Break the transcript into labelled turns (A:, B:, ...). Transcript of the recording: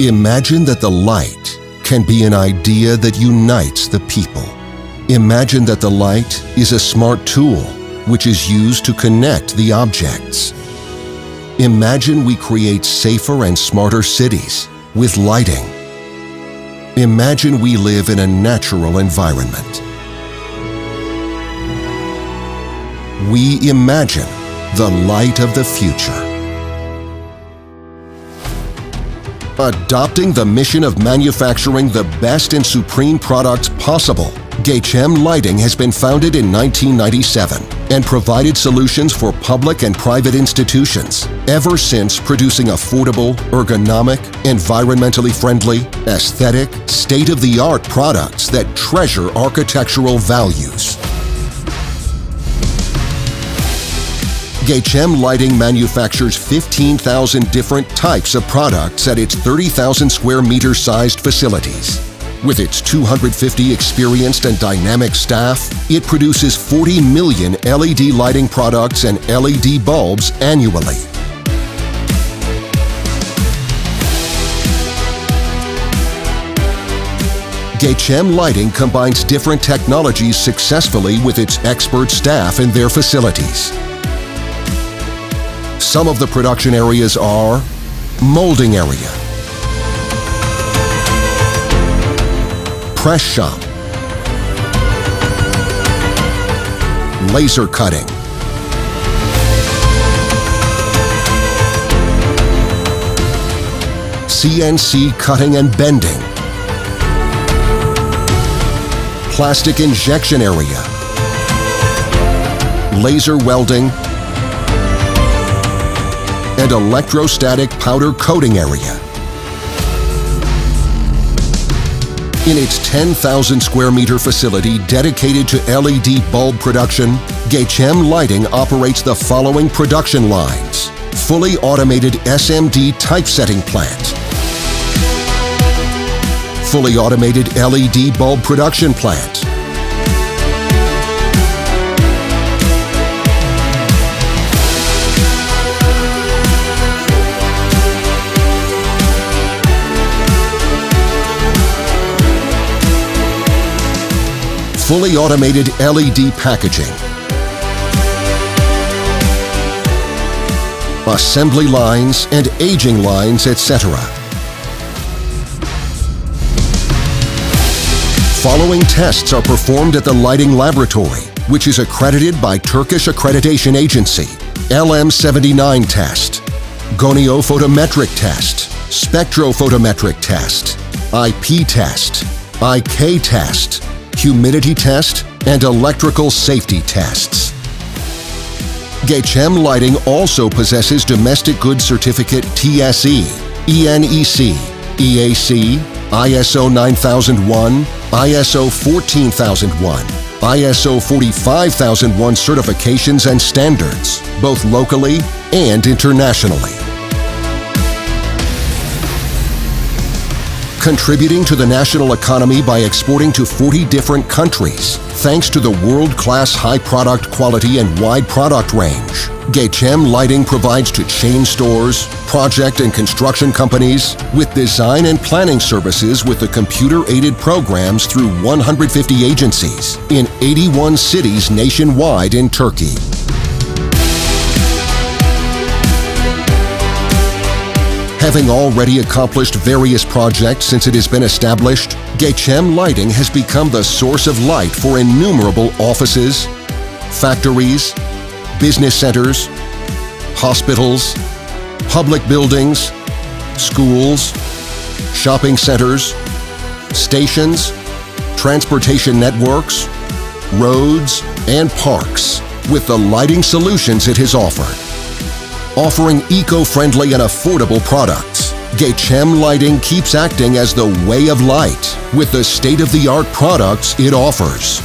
A: Imagine that the light can be an idea that unites the people. Imagine that the light is a smart tool which is used to connect the objects. Imagine we create safer and smarter cities with lighting. Imagine we live in a natural environment. We imagine the light of the future. Adopting the mission of manufacturing the best and supreme products possible, Gecem Lighting has been founded in 1997 and provided solutions for public and private institutions, ever since producing affordable, ergonomic, environmentally friendly, aesthetic, state-of-the-art products that treasure architectural values. Gecem Lighting manufactures 15,000 different types of products at its 30,000 square meter sized facilities. With its 250 experienced and dynamic staff, it produces 40 million LED lighting products and LED bulbs annually. Gecem Lighting combines different technologies successfully with its expert staff in their facilities. Some of the production areas are molding area, press shop, laser cutting, CNC Cutting and Bending, plastic injection area, laser welding, and electrostatic powder coating area. In its 10,000 square meter facility dedicated to LED bulb production, Gecem Lighting operates the following production lines: fully automated SMD typesetting plant, fully automated LED bulb production plant, fully automated LED packaging, assembly lines and aging lines, etc. Following tests are performed at the Lighting Laboratory, which is accredited by Turkish Accreditation Agency, LM79 test, Gonio-photometric test, Spectrophotometric test, IP test, IK test, humidity test, and electrical safety tests. Gecem Lighting also possesses Domestic Goods Certificate TSE, ENEC, EAC, ISO 9001, ISO 14001, ISO 45001 certifications and standards, both locally and internationally. Contributing to the national economy by exporting to 40 different countries, thanks to the world-class high product quality and wide product range. Gecem Lighting provides to chain stores, project and construction companies with design and planning services with the computer-aided programs through 150 agencies in 81 cities nationwide in Turkey. Having already accomplished various projects since it has been established, Gecem Lighting has become the source of light for innumerable offices, factories, business centers, hospitals, public buildings, schools, shopping centers, stations, transportation networks, roads, and parks with the lighting solutions it has offered. Offering eco-friendly and affordable products, Gecem Lighting keeps acting as the way of light with the state-of-the-art products it offers.